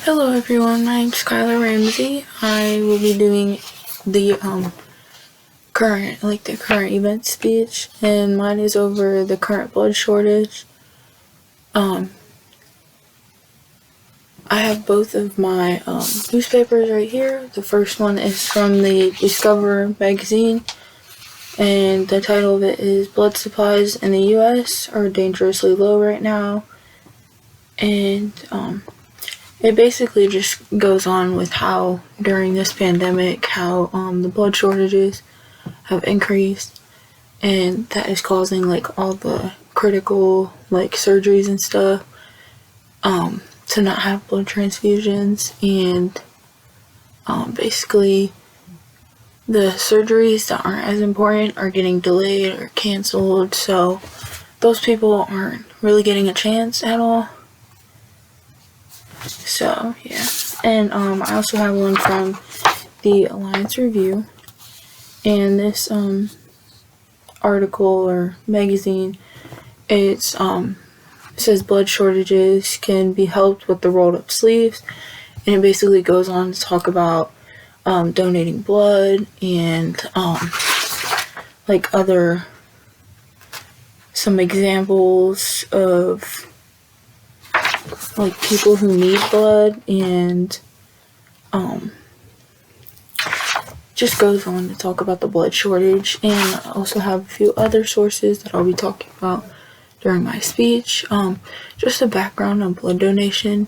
Hello everyone, my name's Skylar Ramsey. I will be doing the current event speech, and mine is over the current blood shortage. I have both of my newspapers right here. The first one is from the Discover magazine, and the title of it is "Blood Supplies in the U.S. are dangerously low right now," and it basically just goes on with how during this pandemic, how the blood shortages have increased, and that is causing all the critical surgeries and stuff to not have blood transfusions, and basically the surgeries that aren't as important are getting delayed or canceled, so those people aren't really getting a chance at all. So yeah, and I also have one from the Alliance Review, and this article or magazine, it says blood shortages can be helped with the rolled up sleeves, and it basically goes on to talk about donating blood and some examples of people who need blood, and just goes on to talk about the blood shortage. And I also have a few other sources that I'll be talking about during my speech. Just a background on blood donation.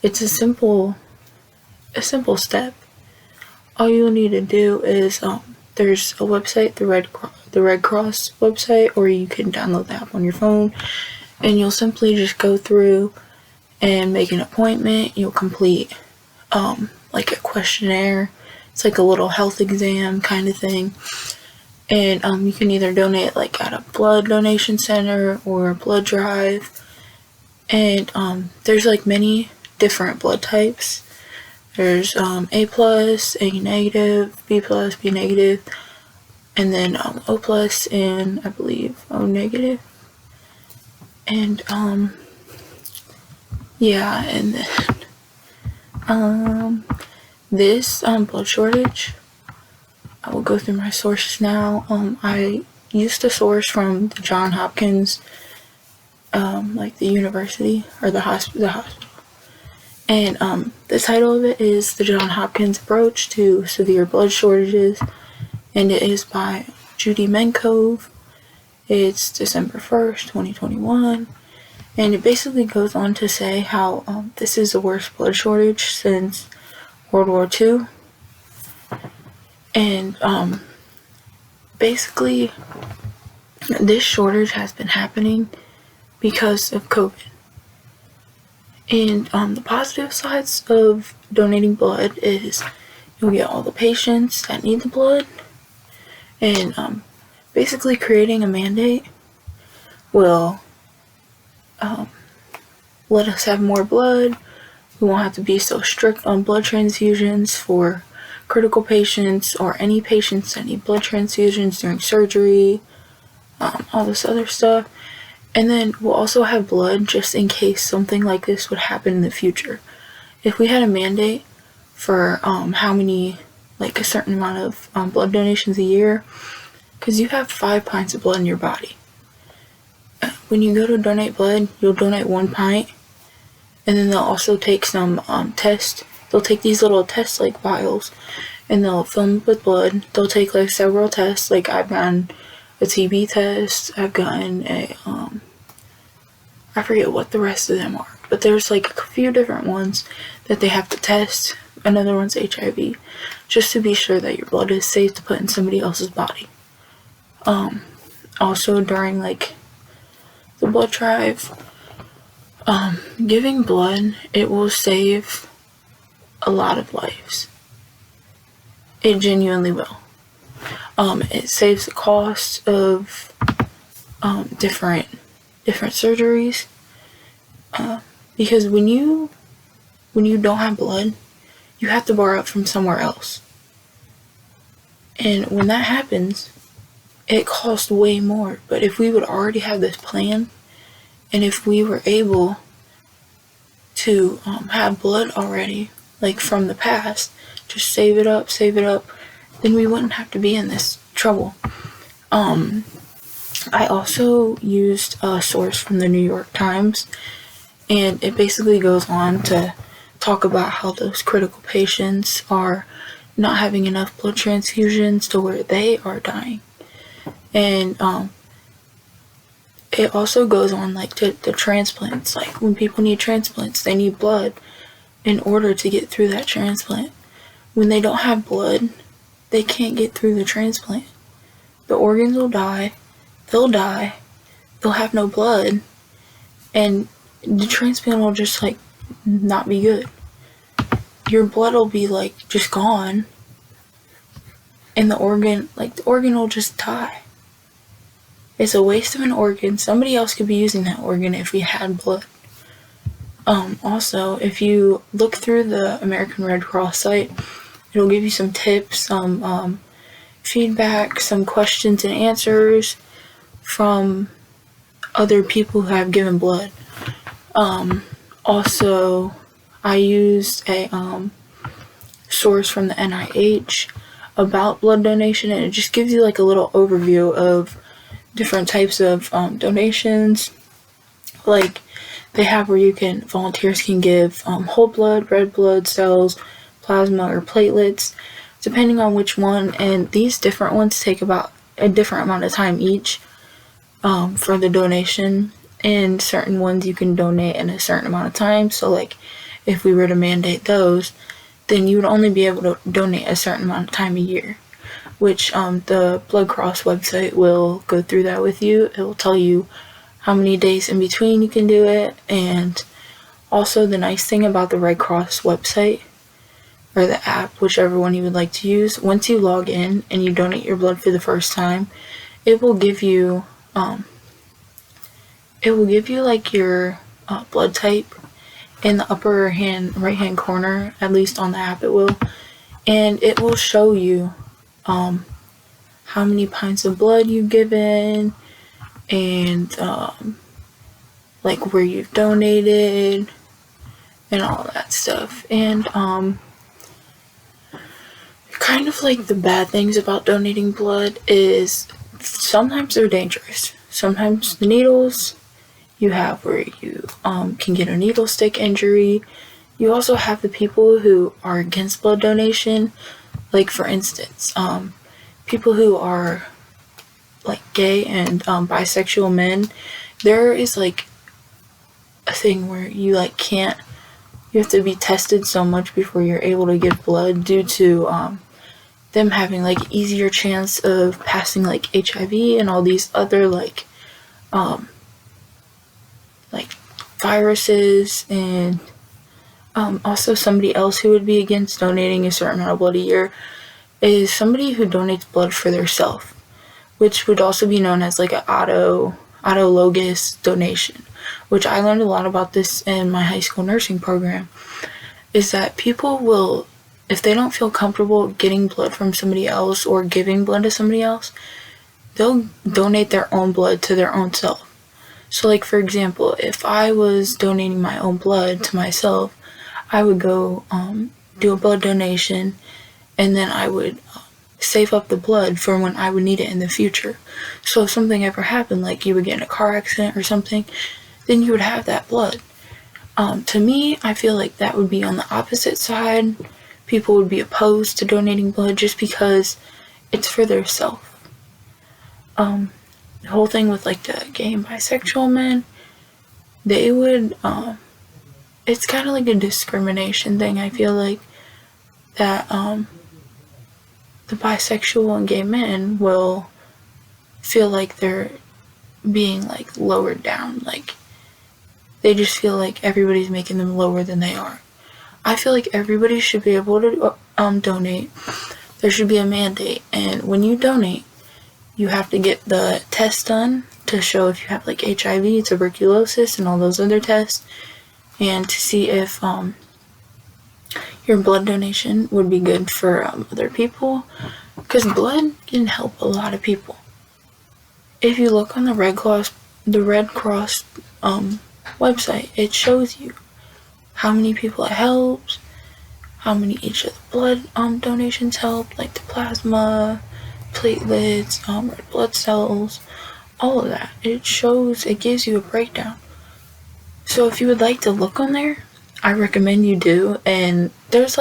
It's a simple step. All you'll need to do is there's a website, the Red Cross website, or you can download the app on your phone, and you'll simply just go through and make an appointment. You'll complete a questionnaire. It's like a little health exam kind of thing, and you can either donate at a blood donation center or a blood drive, and there's many different blood types. There's A plus, A negative, B plus, B negative, and then O plus, and I believe O negative. And yeah, and then this blood shortage, I will go through my sources now. I used to source from the Johns Hopkins, the university or the hospital. And the title of it is The Johns Hopkins Approach to Severe Blood Shortages, and it is by Judy Menkove. It's December 1st, 2021, and it basically goes on to say how this is the worst blood shortage since World War II. And basically this shortage has been happening because of COVID. And the positive sides of donating blood is you'll get all the patients that need the blood, and basically creating a mandate will let us have more blood. We won't have to be so strict on blood transfusions for critical patients or any patients that need blood transfusions during surgery, all this other stuff. And then we'll also have blood just in case something like this would happen in the future. If we had a mandate for how many, a certain amount of blood donations a year, because you have 5 pints of blood in your body. When you go to donate blood, you'll donate 1 pint, and then they'll also take some tests. They'll take these little test vials, and they'll fill them with blood. They'll take several tests. I've gotten a TB test. I've gotten a I forget what the rest of them are, but there's a few different ones that they have to test. Another one's HIV, just to be sure that your blood is safe to put in somebody else's body. Also during the blood drive, giving blood, it will save a lot of lives. It genuinely will. It saves the cost of different surgeries, because when you don't have blood, you have to borrow it from somewhere else, and when that happens, it costs way more. But if we would already have this plan, and if we were able to have blood already, like from the past, just save it up, then we wouldn't have to be in this trouble. I also used a source from the New York Times, and it basically goes on to talk about how those critical patients are not having enough blood transfusions to where they are dying. And it also goes on like to the transplants. Like when people need transplants, they need blood in order to get through that transplant. When they don't have blood, they can't get through the transplant. The organs will die, they'll have no blood, and the transplant will just like not be good. Your blood will be like just gone, and the organ will just die. It's a waste of an organ. Somebody else could be using that organ if we had blood. Also, if you look through the American Red Cross site, it'll give you some tips, some feedback, some questions and answers from other people who have given blood. Also, I used a source from the NIH about blood donation, and it just gives you like a little overview of different types of donations. Like they have where volunteers can give whole blood, red blood cells, plasma, or platelets, depending on which one. And these different ones take about a different amount of time each for the donation. And certain ones you can donate in a certain amount of time. So like if we were to mandate those, then you would only be able to donate a certain amount of time a year, which the Blood Cross website will go through that with you. It will tell you how many days in between you can do it. And also the nice thing about the Red Cross website, or the app, whichever one you would like to use, once you log in and you donate your blood for the first time, it will give you like your blood type in the upper right hand corner, at least on the app it will, and it will show you how many pints of blood you've given, and like where you've donated and all that stuff. And kind of like the bad things about donating blood is sometimes they're dangerous. Sometimes the needles, you have where you can get a needle stick injury. You also have the people who are against blood donation, like for instance, people who are like gay and bisexual men. There is like a thing where you have to be tested so much before you're able to give blood, due to them having like easier chance of passing like HIV and all these other like viruses. And also somebody else who would be against donating a certain amount of blood a year is somebody who donates blood for their self, which would also be known as like an autologous donation, which I learned a lot about this in my high school nursing program. Is that people will, if they don't feel comfortable getting blood from somebody else or giving blood to somebody else, they'll donate their own blood to their own self. So like for example, if I was donating my own blood to myself, I would go do a blood donation, and then I would save up the blood for when I would need it in the future. So if something ever happened, like you would get in a car accident or something, then you would have that blood. To me, I feel like that would be on the opposite side. People would be opposed to donating blood just because it's for their self. The whole thing with like the gay and bisexual men, they would, it's kind of like a discrimination thing. I feel like that the bisexual and gay men will feel like they're being like lowered down, like they just feel like everybody's making them lower than they are. I feel like everybody should be able to donate. There should be a mandate, and when you donate, you have to get the test done to show if you have like HIV, tuberculosis, and all those other tests, and to see if your blood donation would be good for other people, because blood can help a lot of people. If you look on the Red Cross website, it shows you how many people it helped, how many each of the blood donations helped, like the plasma, platelets, red blood cells, all of that. It gives you a breakdown. So if you would like to look on there, I recommend you do. And there's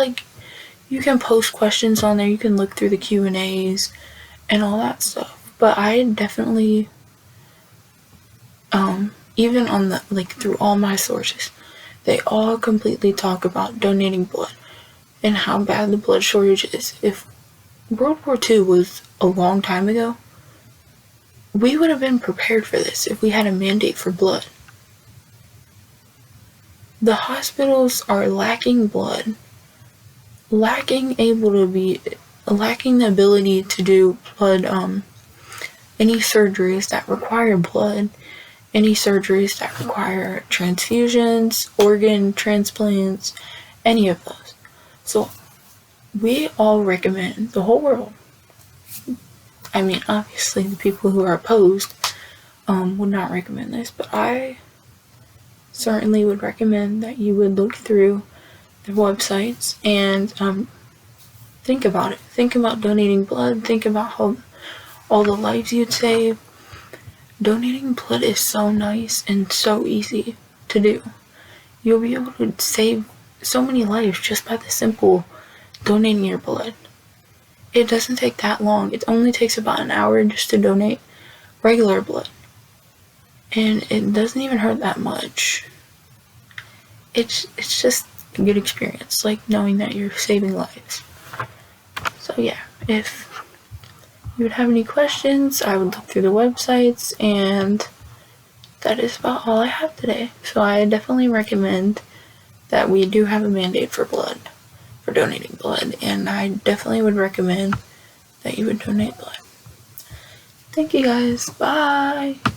you can post questions on there, you can look through the Q&As and all that stuff. But I definitely, even on the, through all my sources, they all completely talk about donating blood and how bad the blood shortage is. If World War II was a long time ago, we would have been prepared for this if we had a mandate for blood. The hospitals are lacking blood, lacking the ability to do blood, any surgeries that require blood, any surgeries that require transfusions, organ transplants, any of those. So we all recommend, the whole world, I mean, obviously the people who are opposed would not recommend this, but I certainly would recommend that you would look through the websites and think about it. Think about donating blood. Think about how all the lives you'd save. Donating blood is so nice and so easy to do. You'll be able to save so many lives just by the simple donating your blood. It doesn't take that long. It only takes about an hour just to donate regular blood. And it doesn't even hurt that much. It's just a good experience, like knowing that you're saving lives. So yeah, if you would have any questions, I would look through the websites, and that is about all I have today. So I definitely recommend that we do have a mandate for blood, for donating blood, and I definitely would recommend that you would donate blood. Thank you guys. Bye.